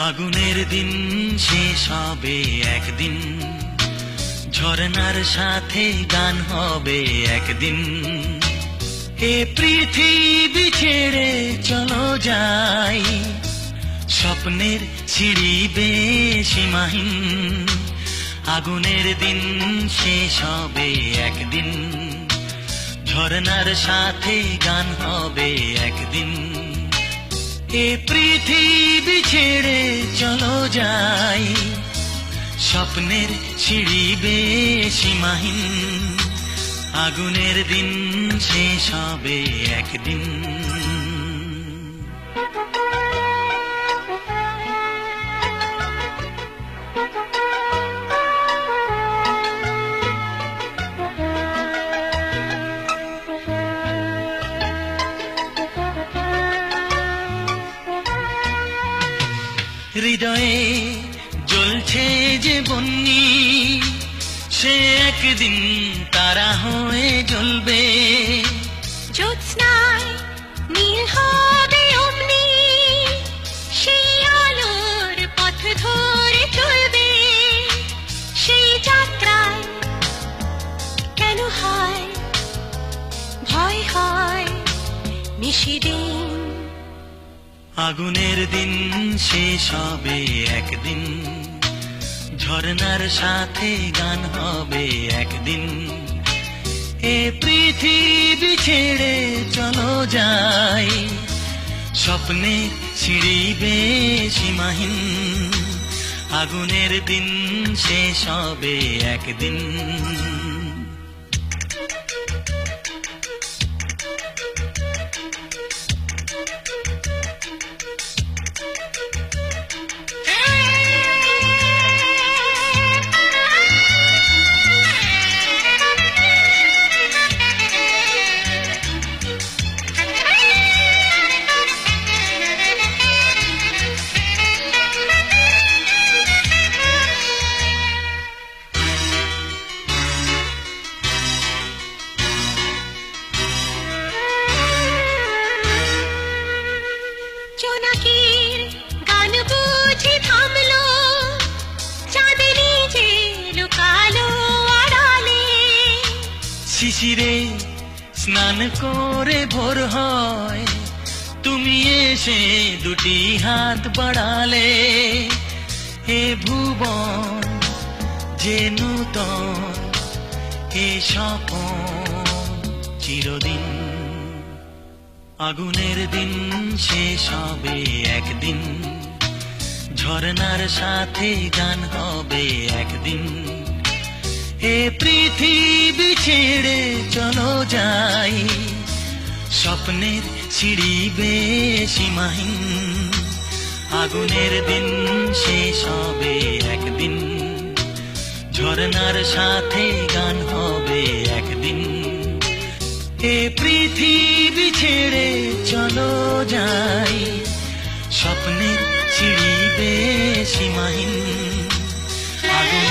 আগুনের দিন শেষ হবে একদিন, ঝরনার সাথে গান হবে একদিন। এ পৃথিবী ছেড়ে চলো যাই, স্বপ্নের সিঁড়ি বেয়ে সীমাহীন। আগুনের দিন শেষ হবে একদিন, ঝরনার সাথে গান হবে একদিন। এ পৃথিবী ছেড়ে চলো যাই, স্বপ্নের সিঁড়ি বেয়ে সীমাহীন। আগুনের দিন শেষ হবে একদিন। হৃদয়ে জ্বলছে যে বন্যি, সে একদিন তারা হয়ে জ্বলবে। জ্যোৎস্নায় নীল হবে অমনি, সেই আলোর পথ ধরে চলবে। সেই যাত্রায় কেন হয় ভয়, হয় নিশিদিন। আগুনের দিন শেষ হবে একদিন, ঝরনার সাথে গান হবে একদিন। এ পৃথিবী ছেড়ে চলো যাই, স্বপ্নে সিঁড়ি বেয়ে সীমাহীন। আগুনের দিন শেষ হবে একদিন। জোনাকির গান বুঝি থামলো, চাঁদনি যে লুকালো আড়ালে। শিশিরে স্নান করে ভোর হয়, তুমি এসে দুটি হাত বাড়ালে। এ ভুবন যে নূতন, এ স্বপন চিরদিন। আগুনের দিন শেষ হবে একদিন, ঝরনার সাথে গান হবে একদিন। এ পৃথিবী ছেড়ে চলো যাই, স্বপ্নের সিঁড়ি বেয়ে সীমাহীন। আগুনের দিন শেষ হবে একদিন, ঝরনার সাথে গান হবে একদিন। এ পৃথিবী ছেড়ে চলো যাই, স্বপ্নের সিঁড়ি বেয়ে সীমাহীন। আগুন